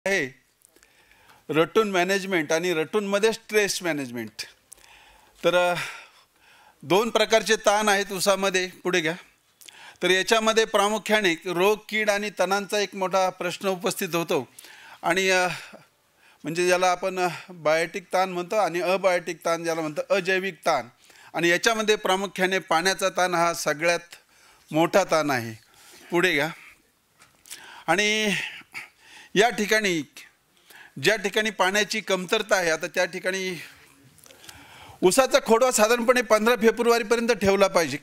आहे रटून मॅनेजमेंट आणि रटूनमध्ये stress management. तर दोन प्रकारचे ताण आहेत ऊसामध्ये. पुढे घ्या. तर याच्यामध्ये प्रामुख्याने रोग, कीड आणि तणांचा एक मोठा प्रश्न उपस्थित होतो. आणि म्हणजे ज्याला आपण बायोटिक ताण म्हणतो आणि अबायोटिक ताण ज्याला म्हणतो अजैविक ताण. आणि याच्यामध्ये प्रामुख्याने पाण्याचा ताण हा सगळ्यात मोठा ताण आहे. पुढे घ्या. आणि या ठिकाणी ज्या ठिकाणी पाण्याची कमतरता आहे, आता त्या ठिकाणी ऊसाचा खोडवा साधारणपणे 15 फेब्रुवारीपर्यंत ठेवला पाहिजे.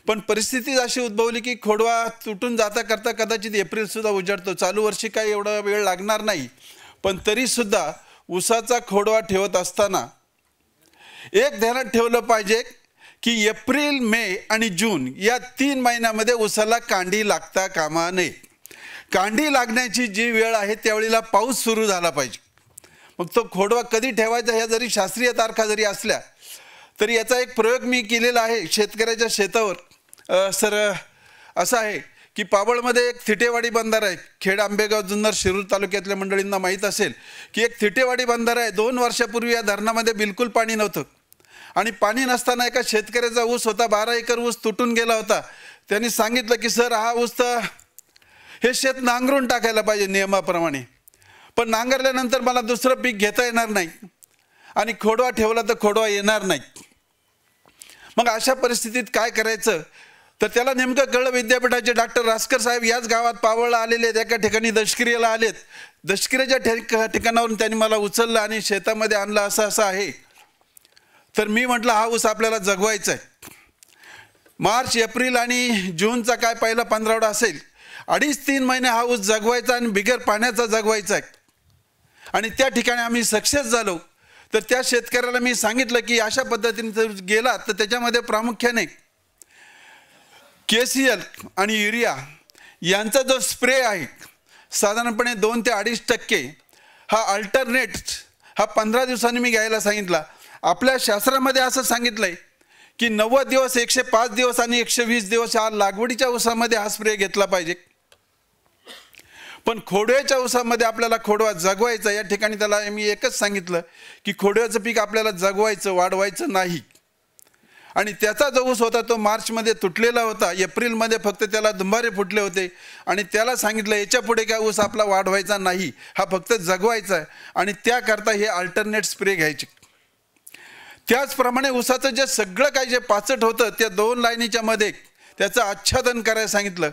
पण परिस्थिती अशी उद्भवली की खोडवा तुटून जाता करता कदाचित एप्रिलसुद्धा उजाडतो. चालू वर्षी काही एवढा वेळ लागणार नाही, पण तरीसुद्धा ऊसाचा खोडवा ठेवत असताना एक ध्यानात ठेवलं पाहिजे की एप्रिल, मे आणि जून या 3 महिन्यामध्ये ऊसाला कांडी लागता कामा नये. कांडी लागण्याची जी वेळ आहे त्यावेळेला पाऊस सुरू झाला पाहिजे. मग तो खोडवा कधी ठेवायचा ह्या जरी शास्त्रीय तारखा जरी असल्या तरी याचा एक प्रयोग मी केलेला आहे शेतकऱ्याच्या शेतावर. सर असं आहे की पाबळमध्ये एक थिटेवाडी बंधारा आहे. खेड, आंबेगाव, जुन्नर, शिरूर तालुक्यातल्या मंडळींना माहीत असेल की एक थिटेवाडी बंधारा आहे. 2 वर्षापूर्वी या धरणामध्ये बिलकुल पाणी नव्हतं. आणि पाणी नसताना एका शेतकऱ्याचा ऊस होता, 12 एकर ऊस तुटून गेला होता. त्यांनी सांगितलं की सर हा ऊस तर हे शेत नांगरून टाकायला पाहिजे नियमाप्रमाणे, पण नांगरल्यानंतर मला दुसरं पीक घेता येणार नाही आणि खोडवा ठेवला तर खोडवा येणार नाही. मग अशा परिस्थितीत काय करायचं? तर त्याला नेमकं कळलं. विद्यापीठाचे डॉक्टर रासकर साहेब याच गावात पावळला आलेले आहेत, एका ठिकाणी दशक्रियेला आलेत. दशक्रियेच्या ठिकाणावरून त्यांनी मला उचललं आणि शेतामध्ये आणलं. असं आहे. तर मी म्हटलं हा ऊस आपल्याला जगवायचा आहे. मार्च, एप्रिल आणि जूनचा काय पहिला 15 असेल, 2.5-3 महिने हा ऊस जगवायचा आणि बिगर पाण्याचा जगवायचा आहे. आणि त्या ठिकाणी आम्ही सक्सेस झालो. तर त्या शेतकऱ्याला मी सांगितलं की अशा पद्धतीने जर गेला तर त्याच्यामध्ये प्रामुख्याने KCL आणि युरिया यांचा जो स्प्रे आहे साधारणपणे 2 ते 2.5% हा अल्टरनेट हा 15 दिवसांनी मी घ्यायला सांगितला. आपल्या शास्त्रामध्ये असं सांगितलंय की 90 दिवस, 105 दिवस आणि 120 दिवस हा लागवडीच्या ऊसामध्ये हा स्प्रे घेतला पाहिजे. पण खोडव्याच्या ऊसामध्ये आपल्याला खोडवा जगवायचा. या ठिकाणी त्याला मी एकच सांगितलं की खोडव्याचं पीक आपल्याला जगवायचं, वाढवायचं नाही. आणि त्याचा जो ऊस होता तो मार्चमध्ये तुटलेला होता. एप्रिलमध्ये फक्त त्याला दुंबारे फुटले होते आणि त्याला सांगितलं याच्या पुढे काय ऊस आपला वाढवायचा नाही, हा फक्त जगवायचा आहे. आणि त्याकरता हे अल्टरनेट स्प्रे घ्यायचे. त्याचप्रमाणे ऊसाचं जे सगळं काही जे पाचट होतं त्या 2 लाईनीच्या मध्ये त्याचं आच्छादन करायला सांगितलं.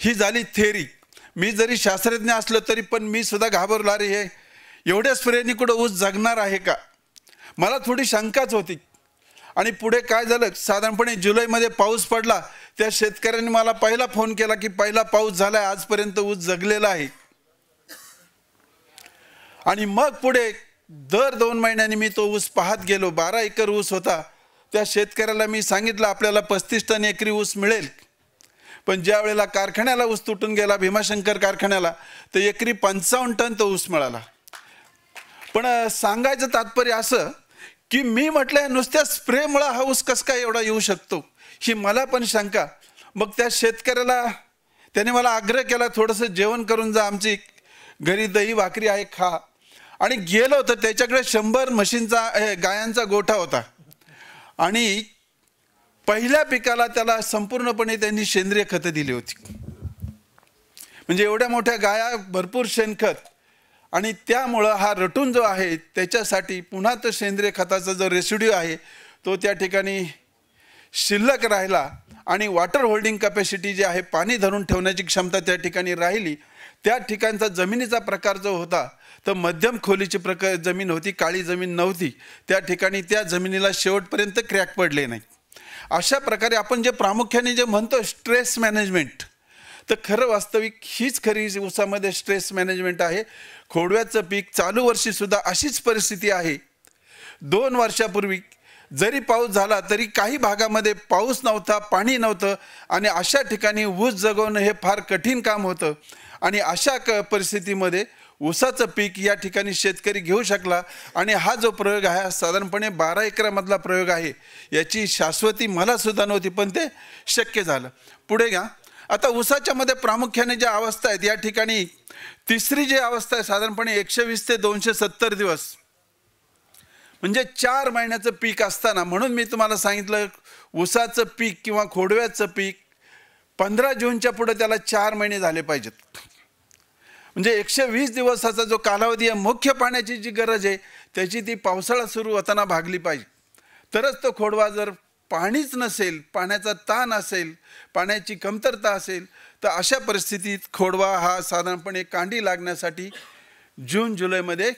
ही झाली थेरी. मी जरी शास्त्रज्ञ असलो तरी पण मी सुद्धा घाबरलो. अरे हे एवढ्या स्प्रेनी कुठं ऊस जगणार आहे का? मला थोडी शंकाच होती. आणि पुढे काय झालं, साधारणपणे जुलैमध्ये पाऊस पडला. त्या शेतकऱ्यांनी मला पहिला फोन केला की पहिला पाऊस झालाय, आजपर्यंत ऊस जगलेला आहे. आणि मग पुढे दर 2 महिन्यांनी मी तो ऊस पाहत गेलो. 12 एकर ऊस होता. त्या शेतकऱ्याला मी सांगितलं आपल्याला 35 टन एकरी ऊस मिळेल. पण ज्या वेळेला कारखान्याला ऊस तुटून गेला, भीमाशंकर कारखान्याला, तर एकरी 55 टन तो ऊस मिळाला. पण सांगायचं तात्पर्य असं की मी म्हटलं नुसत्या स्प्रेमुळे हा ऊस कसं काय एवढा येऊ शकतो, ही मला पण शंका. मग त्या शेतकऱ्याला त्याने मला आग्रह केला थोडंसं जेवण करून जा, आमची घरी दही भाकरी आहे, खा. आणि गेलो तर त्याच्याकडे 100 म्हशींचा गायांचा गोठा होता. आणि पहिल्या पिकाला त्याला संपूर्णपणे त्यांनी सेंद्रिय खतं दिली होती. म्हणजे एवढ्या मोठ्या गाया, भरपूर शेणखत. आणि त्यामुळं हा रटून जो आहे त्याच्यासाठी पुन्हा तो सेंद्रिय खताचा जो रेसिड्यू आहे तो त्या ठिकाणी शिल्लक राहिला. आणि वॉटर होल्डिंग कॅपॅसिटी जी आहे, पाणी धरून ठेवण्याची क्षमता त्या ठिकाणी राहिली. त्या ठिकाणचा जमिनीचा प्रकार जो होता तर मध्यम खोलीची जमीन होती, काळी जमीन नव्हती. त्या ठिकाणी त्या जमिनीला शेवटपर्यंत क्रॅक पडले नाही. अशा प्रकारे आपण जे प्रामुख्याने जे म्हणतो स्ट्रेस मॅनेजमेंट, तर खरं वास्तविक हीच खरी ऊसामध्ये स्ट्रेस मॅनेजमेंट आहे. खोडव्याचं पीक चालू वर्षीसुद्धा अशीच परिस्थिती आहे. 2 वर्षापूर्वी जरी पाऊस झाला तरी काही भागामध्ये पाऊस नव्हता, पाणी नव्हतं. आणि अशा ठिकाणी ऊस जगवणं हे फार कठीण काम होतं. आणि अशा परिस्थितीमध्ये ऊसाचं पीक या ठिकाणी शेतकरी घेऊ शकला. आणि हा जो प्रयोग आहे साधारणपणे 12 एकरामधला प्रयोग आहे. याची शाश्वती मला सुद्धा नव्हती, पण ते शक्य झालं. पुढे घ्या. आता ऊसाच्या मध्ये प्रामुख्याने ज्या अवस्था आहेत या ठिकाणी तिसरी जी अवस्था आहे साधारणपणे 120 ते 270 दिवस म्हणजे 4 महिन्याचं पीक असताना, म्हणून मी तुम्हाला सांगितलं ऊसाचं पीक किंवा खोडव्याचं पीक 15 जूनच्या पुढे त्याला 4 महिने झाले पाहिजेत. म्हणजे 120 दिवसाचा जो कालावधी आहे, मुख्य पाण्याची जी गरज आहे त्याची ती पावसाळा सुरू होताना भागली पाहिजे. तरच तो खोडवा, जर पाणीच नसेल, पाण्याचा ताण असेल, पाण्याची कमतरता असेल, तर अशा परिस्थितीत खोडवा हा साधारणपणे कांडी लागण्यासाठी जून जुलैमध्ये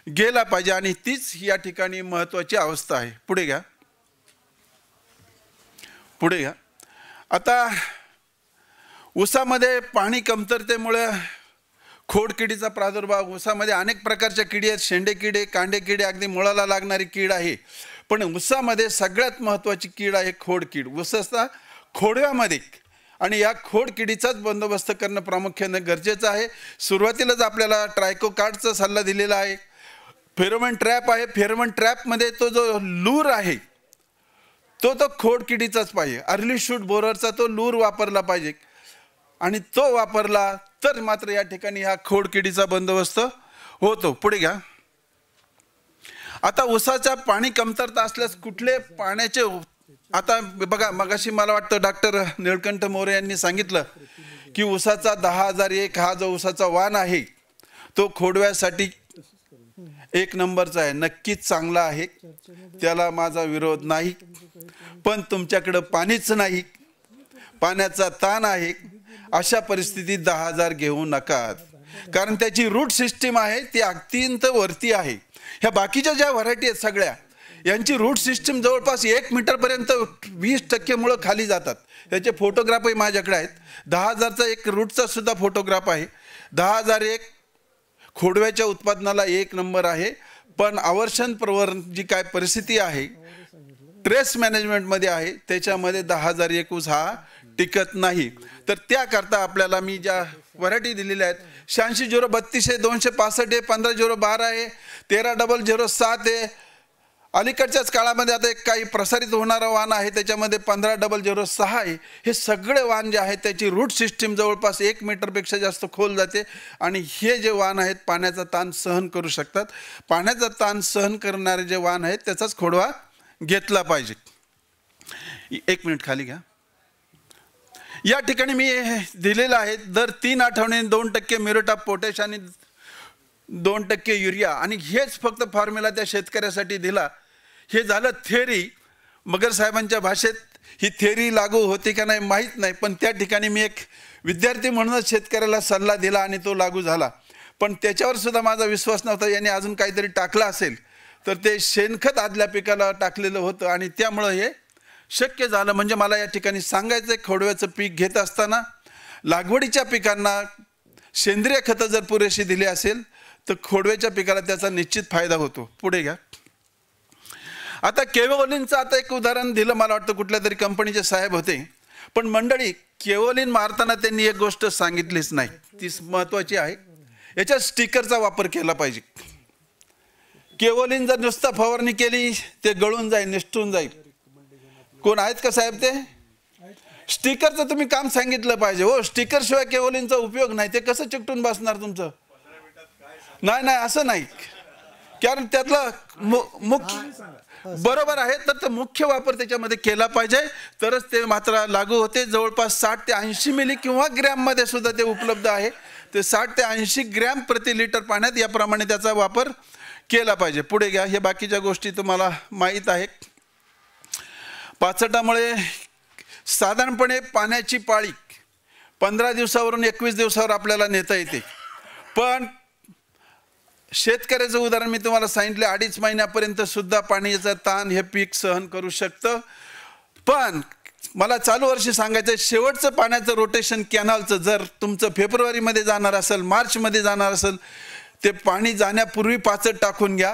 गेला पाहिजे. आणि तीच या ठिकाणी महत्त्वाची अवस्था आहे. पुढे घ्या, पुढे घ्या. आता ऊसामध्ये पाणी कमतरतेमुळे खोडकिडीचा प्रादुर्भाव, ऊसामध्ये अनेक प्रकारच्या किडी आहेत, शेंडे किडे, कांडे किडे, अगदी मुळाला लागणारी कीड आहे. पण ऊसामध्ये सगळ्यात महत्त्वाची कीड आहे खोडकीड, ऊसाचा खोडव्यामध्ये. आणि या खोडकिडीचाच बंदोबस्त करणं प्रामुख्याने गरजेचं आहे. सुरुवातीलाच आपल्याला ट्रायकोकार्डचा सल्ला दिलेला आहे. फेरोमोन ट्रॅप आहे, फेरोमोन ट्रॅपमध्ये तो जो लूर आहे तो खोडकिडीचाच पाहिजे. अर्ली शूट बोररचा तो लूर वापरला पाहिजे आणि तो वापरला तर मात्र या ठिकाणी हा खोडकिडीचा बंदोबस्त होतो. पुढे घ्या. आता ऊसाच्या पाणी कमतरता असल्यास कुठले पाण्याचे, आता बघा मगाशी मला वाटतं डॉक्टर निळकंठ मोरे यांनी सांगितलं की ऊसाचा 10,001 हा जो ऊसाचा वाण आहे तो खोडव्यासाठी 1 नंबरचा आहे, नक्कीच चांगला आहे, त्याला माझा विरोध नाही. पण तुमच्याकडे पाणीच नाही, पाण्याचा ताण आहे, अशा परिस्थितीत 10,000 घेऊ नका. कारण त्याची रूट सिस्टीम आहे ती अत्यंत वरती आहे. ह्या बाकीच्या ज्या व्हरायटी आहेत सगळ्या यांची रूट सिस्टीम जवळपास 1 मीटरपर्यंत 20% मुळं खाली जातात. त्याचे फोटोग्राफही माझ्याकडे आहेत. 10,000चा एक रूटचा सुद्धा फोटोग्राफ आहे. 10,001 खोडव्याच्या उत्पादनाला 1 नंबर आहे. पण आवर्षण प्रवरण जी काय परिस्थिती आहे ट्रेस मॅनेजमेंटमध्ये आहे त्याच्यामध्ये 10,001 ऊस हा टिकत नाही. तर त्याकरता आपल्याला मी ज्या व्हरायटी दिलेल्या आहेत 86-032 आहे, 265 आहे, 15-012 आहे, 13-007 आहे. अलीकडच्याच काळामध्ये आता एक काही प्रसारित होणारा वाण आहे त्याच्यामध्ये 15-006 आहे. हे सगळे वाण जे आहेत त्याची रूट सिस्टीम जवळपास 1 मीटरपेक्षा जास्त खोल जाते. आणि हे जे वाण आहेत पाण्याचा ताण सहन करू शकतात. पाण्याचा ताण सहन करणारे जे वाण आहेत त्याचाच खोडवा घेतला पाहिजे. 1 मिनिट खाली घ्या. या ठिकाणी मी दिलेलं आहे दर 3 आठवड्यांनी 2% म्युरेट ऑफ पोटॅश आणि 2% युरिया. आणि हेच फक्त फॉर्म्युला त्या शेतकऱ्यासाठी दिला. हे झालं थेअरी. मगर साहेबांच्या भाषेत ही थेअरी लागू होती का नाही माहीत नाही, पण त्या ठिकाणी मी एक विद्यार्थी म्हणूनच शेतकऱ्याला सल्ला दिला आणि तो लागू झाला. पण त्याच्यावर सुद्धा माझा विश्वास नव्हता. याने अजून काहीतरी टाकलं असेल तर ते शेणखत आदल्या पिकाला टाकलेलं होतं आणि त्यामुळं हे शक्य झालं. म्हणजे मला या ठिकाणी सांगायचं आहे खोडव्याचं पीक घेत असताना लागवडीच्या पिकांना सेंद्रिय खतं जर पुरेशी दिली असेल तर खोडव्याच्या पिकाला त्याचा निश्चित फायदा होतो. पुढे घ्या. आता केओलिनचं आता एक उदाहरण दिलं, मला वाटतं कुठल्या तरी कंपनीचे साहेब होते. पण मंडळी केओलिन मारताना त्यांनी एक गोष्ट सांगितलीच नाही, ती महत्त्वाची आहे. याच्या स्टिकरचा वापर केला पाहिजे. केओलिन जर नुसता फवारणी केली ते गळून जाईल, निष्ठून जाईल. कोण आहेत का साहेब ते? स्टिकरचं तुम्ही काम सांगितलं पाहिजे. हो, स्टिकर शिवाय केओलिनचा उपयोग नाही. ते कसं चिकटून बसणार तुमचं? नाही नाही असं नाही. कारण त्यातला मुख्य बरोबर आहे तर मुख्य वापर त्याच्यामध्ये केला पाहिजे तरच ते मात्र लागू होते. जवळपास 60 ते 80 मिली किंवा ग्रॅममध्ये सुद्धा ते उपलब्ध आहे. ते 60 ते 80 ग्रॅम प्रति लिटर पाण्यात याप्रमाणे त्याचा वापर केला पाहिजे. पुढे घ्या. हे बाकीच्या गोष्टी तुम्हाला माहीत आहेत. पाचटामुळे साधारणपणे पाण्याची पाळी 15 दिवसावरून 21 दिवसावर आपल्याला नेता येते. पण शेतकऱ्याचं उदाहरण मी तुम्हाला सांगितलं, 2.5 महिन्यापर्यंत सुद्धा पाण्याचा ताण हे पीक सहन करू शकतं. पण मला चालू वर्षी सांगायचं आहे, शेवटचं पाण्याचं रोटेशन कॅनलचं जर तुमचं फेब्रुवारीमध्ये जाणार असेल, मार्चमध्ये जाणार असेल, ते पाणी जाण्यापूर्वी पाचट टाकून घ्या,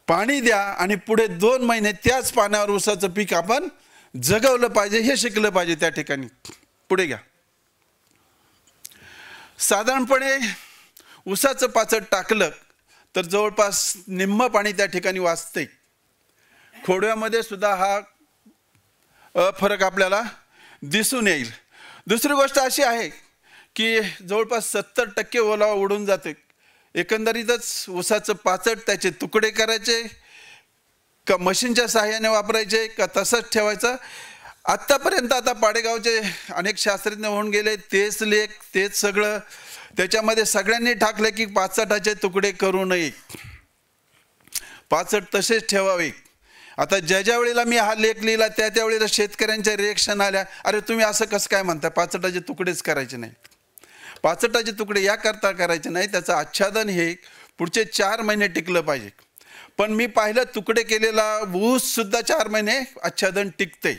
पाणी द्या आणि पुढे 2 महिने त्याच पाण्यावर ऊसाचं पीक आपण जगवलं पाहिजे. हे शिकलं पाहिजे त्या ठिकाणी. पुढे घ्या. साधारणपणे ऊसाचं पाचट टाकलं तर जवळपास निम्म पाणी त्या ठिकाणी वाचते. खोडव्यामध्ये सुद्धा हा फरक आपल्याला दिसून येईल. दुसरी गोष्ट अशी आहे की जवळपास 70% ओलावा उडून जाते. एकंदरीतच ऊसाचं पाचट त्याचे तुकडे करायचे का मशीनच्या सहाय्याने वापरायचे का तसंच ठेवायचं. आत्तापर्यंत आता पाडेगावचे अनेक शास्त्रज्ञ होऊन गेले, तेच लेख तेच सगळं, त्याच्यामध्ये सगळ्यांनी टाकलं की पाचटाचे तुकडे करू नये, पाचट तसेच ठेवावे. आता ज्या वेळेला मी हा लेख लिहिला त्या वेळेला शेतकऱ्यांच्या रिएक्शन आल्या, अरे तुम्ही असं कसं काय म्हणता, पाचटाचे तुकडेच करायचे नाही. पाचटाचे तुकडे याकरता करायचे नाही, त्याचं आच्छादन हे पुढचे 4 महिने टिकलं पाहिजे. पण मी पाहिलं तुकडे केलेला ऊस सुद्धा 4 महिने आच्छादन टिकते.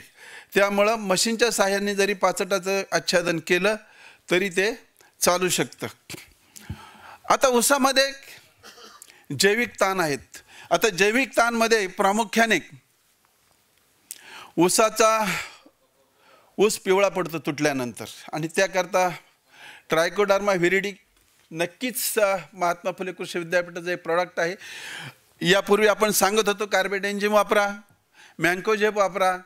त्यामुळं मशीनच्या साह्याने जरी पाचटाचं आच्छादन केलं तरी ते चालू शकतं. आता ऊसामध्ये जैविक ताण आहेत. आता जैविक ताणमध्ये प्रामुख्याने ऊस पिवळा पडतो तुटल्यानंतर, आणि त्याकरता ट्रायकोडर्मा व्हिरिडी नक्कीच महात्मा फुले कृषी विद्यापीठाचं एक प्रॉडक्ट आहे. यापूर्वी आपण सांगत होतो कार्बेडेंजिम वापरा, मँकोजेब वापरा.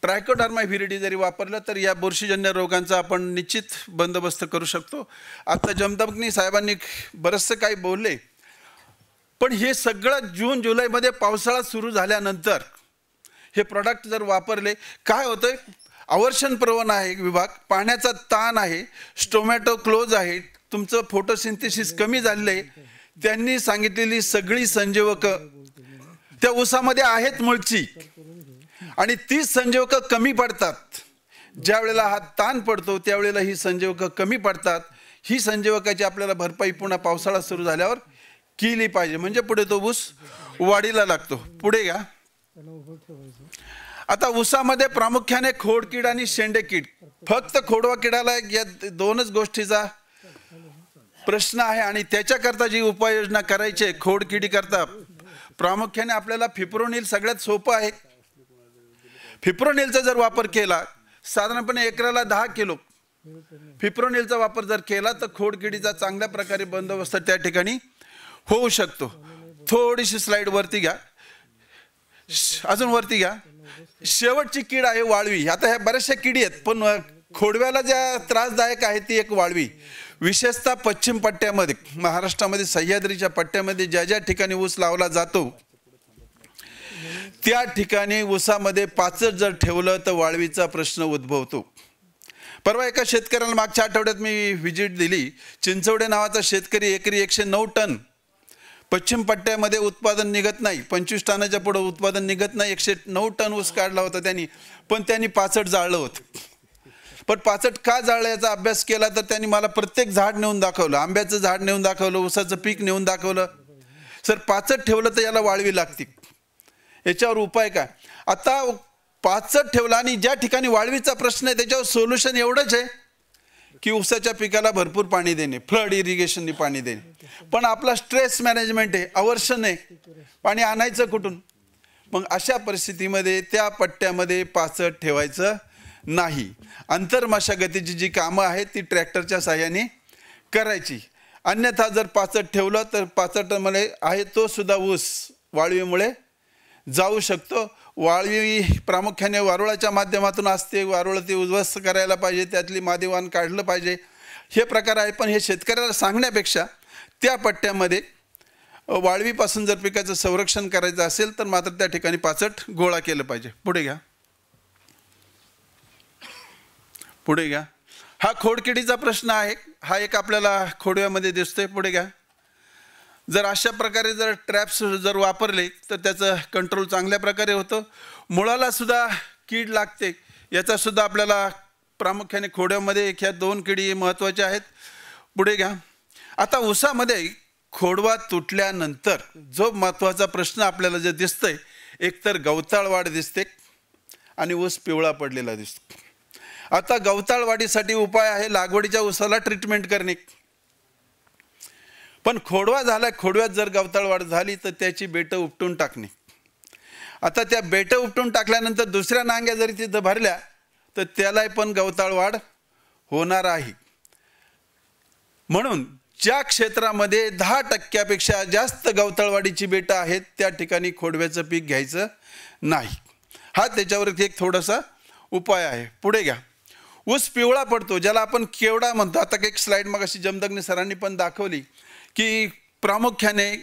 ट्रायकोडर्मा व्हिरिडी जरी वापरलं तर या बुरशीजन्य रोगांचा आपण निश्चित बंदोबस्त करू शकतो. आता जमदग्नी साहेबांनी बरंचसं काही बोलले, पण हे सगळं जून जुलैमध्ये पावसाळा सुरू झाल्यानंतर हे प्रॉडक्ट जर वापरले, काय होतं, आवर्षण प्रवण आहे विभाग, पाण्याचा ताण आहे, स्टोमॅटो क्लोज आहे, तुमचं फोटोसिंथेसिस कमी झालेलं आहे. त्यांनी सांगितलेली सगळी संजीवकं त्या ऊसामध्ये आहेत मूळची, आणि ती संजीवकं कमी पडतात. ज्या वेळेला हा ताण पडतो त्यावेळेला ही संजीवकं कमी पडतात. ही संजीवकाची आपल्याला भरपाई पुन्हा पावसाळा सुरू झाल्यावर केली पाहिजे, म्हणजे पुढे तो ऊस वाढीला लागतो. पुढे घ्या. आता ऊसामध्ये प्रामुख्याने खोडकीड आणि शेंडेकीड, फक्त खोडवा किडाला या 2च गोष्टीचा प्रश्न आहे, आणि त्याच्याकरता जी उपाययोजना करायची आहे खोडकिडी करता प्रामुख्याने आपल्याला फिप्रोनिल सगळ्यात सोपं आहे. फिप्रोनिलचा जर वापर केला, साधारणपणे एकराला 10 किलो फिप्रोनिलचा वापर जर केला तर खोडकिडीचा चांगल्या प्रकारे बंदोबस्त त्या ठिकाणी होऊ शकतो. थोडीशी स्लाइड वरती घ्या, अजून वरती घ्या. शेवटची कीड आहे वाळवी. आता ह्या बऱ्याचशा किडी आहेत, पण खोडव्याला ज्या त्रासदायक आहे ती एक वाळवी. विशेषतः पश्चिम पट्ट्यामध्ये, महाराष्ट्रामध्ये सह्याद्रीच्या पट्ट्यामध्ये ज्या ठिकाणी ऊस लावला जातो त्या ठिकाणी ऊसामध्ये पाचट जर ठेवलं तर वाळवीचा प्रश्न उद्भवतो. परवा एका शेतकऱ्याला मागच्या आठवड्यात मी व्हिजिट दिली. चिंचवडे नावाचा शेतकरी एकरी 109 टन, पश्चिम पट्ट्यामध्ये उत्पादन निघत नाही, 25 टनाच्या पुढे उत्पादन निघत नाही, 109 टन ऊस काढला होता त्यांनी, पण त्यांनी पाचट जाळलं होतं. पण पाचट का जाळलं याचा अभ्यास केला तर त्यांनी मला प्रत्येक झाड नेऊन दाखवलं, आंब्याचं झाड नेऊन दाखवलं, ऊसाचं पीक नेऊन दाखवलं. सर पाचट ठेवलं तर याला वाळवी लागते, याच्यावर उपाय काय? आता पाचट ठेवला आणि ज्या ठिकाणी वाळवीचा प्रश्न आहे त्याच्यावर सोल्युशन एवढंच आहे की ऊसाच्या पिकाला भरपूर पाणी देणे, फ्लड इरिगेशननी पाणी देणे. पण आपला स्ट्रेस मॅनेजमेंट आहे, अवर्षण आहे, पाणी आणायचं कुठून? मग अशा परिस्थितीमध्ये त्या पट्ट्यामध्ये पाचट ठेवायचं नाही. आंतरमशागतीची जी कामं आहेत ती ट्रॅक्टरच्या साहाय्याने करायची. अन्यथा जर पाचट ठेवलं तर पाचटमध्ये आहे तो सुद्धा ऊस वाळवीमुळे जाऊ शकतो. वाळवी प्रामुख्याने वारुळाच्या माध्यमातून असते, वारुळ ती उद्ध्वस्त करायला पाहिजे, त्यातली मादेवान काढलं पाहिजे, हे प्रकार आहे. पण हे शेतकऱ्याला सांगण्यापेक्षा त्या पट्ट्यामध्ये वाळवीपासून जर पिकाचं संरक्षण करायचं असेल तर मात्र त्या ठिकाणी पाचट गोळा केलं पाहिजे. पुढे घ्या, पुढे घ्या. हा खोडकिडीचा प्रश्न आहे, हा एक आपल्याला खोडव्यामध्ये दिसतोय. पुढे घ्या. जर अशा प्रकारे जर ट्रॅप्स जर वापरले तर त्याचं कंट्रोल चांगल्या प्रकारे होतं. मुळाला सुद्धा कीड लागते, याचा सुद्धा आपल्याला प्रामुख्याने खोड्यामध्ये ह्या 2 किडी महत्त्वाच्या आहेत. पुढे घ्या. आता ऊसामध्ये खोडवा तुटल्यानंतर जो महत्त्वाचा प्रश्न आपल्याला जे दिसतंय, एकतर गवताळ वाढ दिसते आणि ऊस पिवळा पडलेला दिसतो. आता गवताळ वाढीसाठी उपाय आहे लागवडीच्या ऊसाला ट्रीटमेंट करणे. पण खोडवा झाला, खोडव्यात जर गवताळ वाढ झाली तर त्याची बेटं उपटून टाकणे. आता त्या बेटं उपटून टाकल्यानंतर दुसऱ्या नांग्या जरी तिथं भरल्या तर त्यालाही पण गवताळ वाढ होणार आहे. म्हणून ज्या क्षेत्रामध्ये 10% जास्त गवताळवाडीची बेटं आहेत त्या ठिकाणी खोडव्याचं पीक घ्यायचं नाही. हा त्याच्यावर एक थोडासा उपाय आहे. पुढे घ्या. ऊस पिवळा पडतो, ज्याला आपण केवडा म्हणतो. आता एक स्लाईड मग अशी जमदग्नी सरांनी पण दाखवली की प्रामुख्याने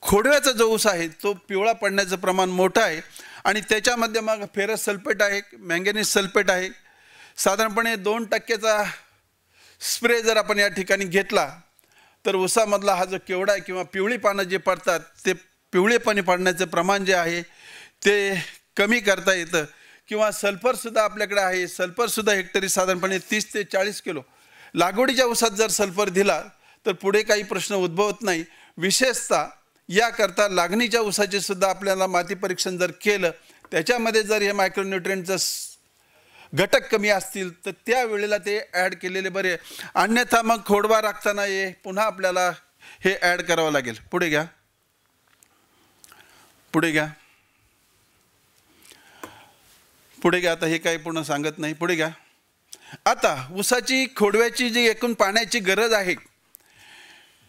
खोडव्याचा जो ऊस आहे तो पिवळा पडण्याचं प्रमाण मोठं आहे. आणि त्याच्यामध्ये मग फेरस सल्फेट आहे, मँगॅनीज सल्फेट आहे. साधारणपणे 2% स्प्रे जर आपण या ठिकाणी घेतला तर ऊसामधला हा जो केवडा आहे किंवा पिवळी पानं जे पडतात ते पिवळेपणी पडण्याचं प्रमाण जे आहे ते कमी करता येतं. किंवा सल्फरसुद्धा आपल्याकडे आहे. सल्फरसुद्धा हेक्टरी साधारणपणे 30 ते 40 किलो लागवडीच्या ऊसात जर सल्फर दिला तर पुढे काही प्रश्न उद्भवत नाही. विशेषतः याकरता लागणीच्या ऊसाचे सुद्धा आपल्याला माती परीक्षण जर केलं, त्याच्यामध्ये जर हे मायक्रोन्युट्रिएंटचं घटक कमी असतील तर त्यावेळेला ते ॲड केलेले बरे. अन्यथा मग खोडवा राखताना पुन्हा आपल्याला हे ॲड करावं लागेल. पुढे घ्या, पुढे घ्या, पुढे घ्या. आता हे काही पूर्ण सांगत नाही. पुढे घ्या. आता ऊसाची खोडव्याची जी एकूण पाण्याची गरज आहे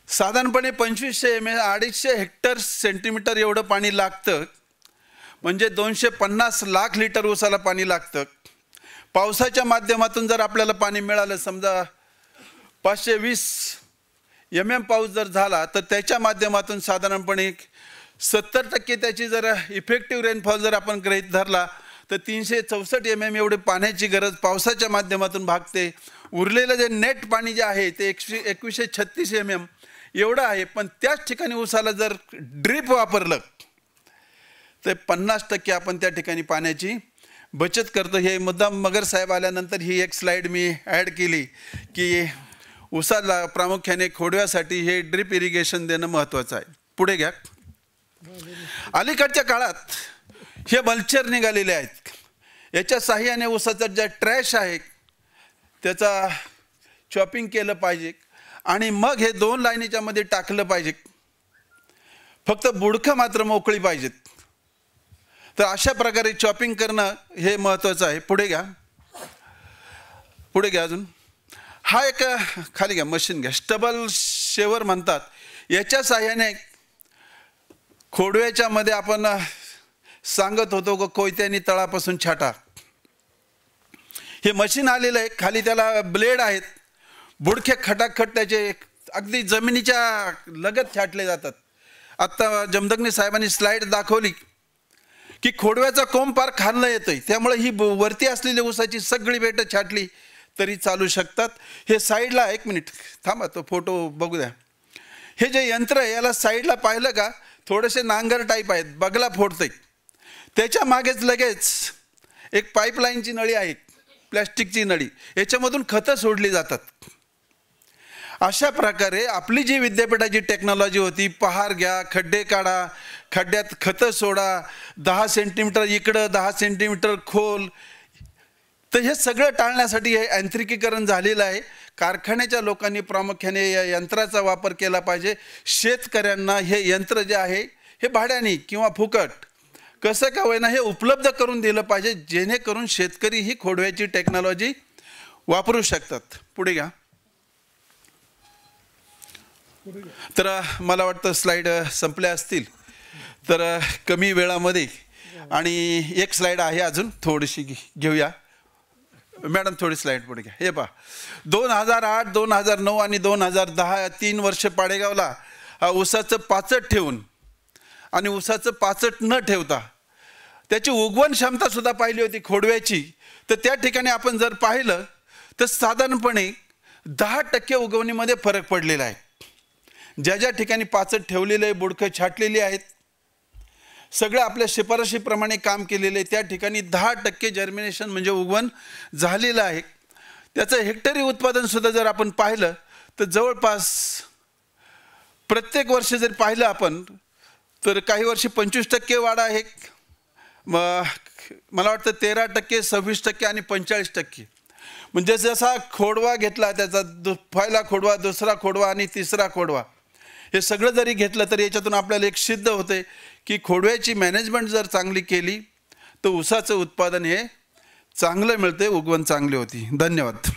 साधारणपणे 2500 ml 250 हेक्टर सेंटीमीटर एवढं पाणी लागतं. म्हणजे 250 लाख लिटर ऊसाला पाणी लागतं. पावसाच्या माध्यमातून जर आपल्याला पाणी मिळालं, समजा 520 mm पाऊस जर झाला तर त्याच्या माध्यमातून साधारणपणे 70% त्याची जर इफेक्टिव्ह रेनफॉल जर आपण गृहीत धरला तर 364 mm एवढे पाण्याची गरज पावसाच्या माध्यमातून भागते. उरलेलं जे नेट पाणी जे आहे ते 2136 mm एवढं आहे. पण त्याच ठिकाणी ऊसाला जर ड्रीप वापरलं तर 50% आपण त्या ठिकाणी पाण्याची बचत करतो. हे मुद्दाम मगर साहेब आल्यानंतर ही एक स्लाईड मी ॲड केली की ऊसाला प्रामुख्याने खोडव्यासाठी हे ड्रीप इरिगेशन देणं महत्त्वाचं आहे. पुढे घ्या. अलीकडच्या काळात हे मल्चर निघालेले आहेत. याच्या साहाय्याने ऊसाचा ज्या ट्रॅश आहे त्याचा चॉपिंग केलं पाहिजे आणि मग हे 2 लाईनीच्या मध्ये टाकलं पाहिजे. फक्त बुडकं मात्र मोकळी पाहिजेत. तर अशा प्रकारे चॉपिंग करणं हे महत्त्वाचं आहे. पुढे घ्या, पुढे घ्या. अजून हा एक खाली घ्या मशीन घ्या, स्टबल शेवर म्हणतात. याच्या साहाय्याने खोडव्याच्या मध्ये आपण सांगत होतो की कोयत्यानी तळापासून छाटा. हे मशीन आलेलं आहे. खाली त्याला ब्लेड आहेत. बुडके खटाखट त्याचे अगदी जमिनीच्या लगत छाटले जातात. आत्ता जमदग्नी साहेबांनी स्लाईड दाखवली की खोडव्याचा कोंब पार खाल्लं येतोय. त्यामुळे ही वरती असलेली ऊसाची सगळी बेटं छाटली तरी चालू शकतात. हे साईडला 1 मिनिट थांबा, तो फोटो बघू द्या. हे जे यंत्र आहे याला साईडला पाहिलं का थोडेसे नांगर टाईप आहेत, बगला फोडतंय. त्याच्या मागेच लगेच एक पाईपलाईनची नळी आहे, प्लॅस्टिकची नळी. याच्यामधून खतं सोडली जातात. अशा प्रकारे आपली जी विद्यापीठाची टेक्नॉलॉजी होती, पहार घ्या, खड्डे काढा, खड्ड्यात खतं सोडा, 10 सेंटीमीटर इकडं 10 सेंटीमीटर खोल, तर हे सगळं टाळण्यासाठी हे यांत्रिकीकरण झालेलं आहे. कारखान्याच्या लोकांनी प्रामुख्याने या यंत्राचा वापर केला पाहिजे. शेतकऱ्यांना हे यंत्र जे आहे हे भाड्याने किंवा फुकट कसं का होईना हे उपलब्ध करून दिलं पाहिजे, जेणेकरून शेतकरी ही खोडव्याची टेक्नॉलॉजी वापरू शकतात. पुढे घ्या. तर मला वाटतं स्लाईड संपल्या असतील. तर कमी वेळामध्ये आणि एक स्लाईड आहे अजून थोडीशी घेऊया. मॅडम थोडी स्लाईड पुढे घ्या. हे पहा, 2008, 2009 आणि 2010 या 3 वर्ष पाडेगावला ऊसाचं पाचट ठेवून आणि ऊसाचं पाचट न ठेवता त्याची उगवण क्षमता सुद्धा पाहिली होती खोडव्याची. तर त्या ठिकाणी आपण जर पाहिलं तर साधारणपणे 10% उगवणीमध्ये फरक पडलेला आहे. ज्या ज्या ठिकाणी पाचट ठेवलेले आहे, बुडकं छाटलेली आहेत, सगळं आपल्या शिफारशीप्रमाणे काम केलेले त्या ठिकाणी 10% जर्मिनेशन म्हणजे उगवण झालेलं आहे. त्याचं हेक्टरी उत्पादनसुद्धा जर आपण पाहिलं तर जवळपास प्रत्येक वर्ष जर पाहिलं आपण तर काही वर्षी 25% वाढ आहे. मला वाटतं 13%, 26% आणि 45%. म्हणजे जसा खोडवा घेतला त्याचा पहिला खोडवा, दुसरा खोडवा आणि तिसरा खोडवा हे सगळं जरी घेतलं तर याच्यातून आपल्याला एक सिद्ध होते की खोडव्याची मॅनेजमेंट जर चांगली केली तर ऊसाचं उत्पादन हे चांगलं मिळते, उगवण चांगली होती. धन्यवाद.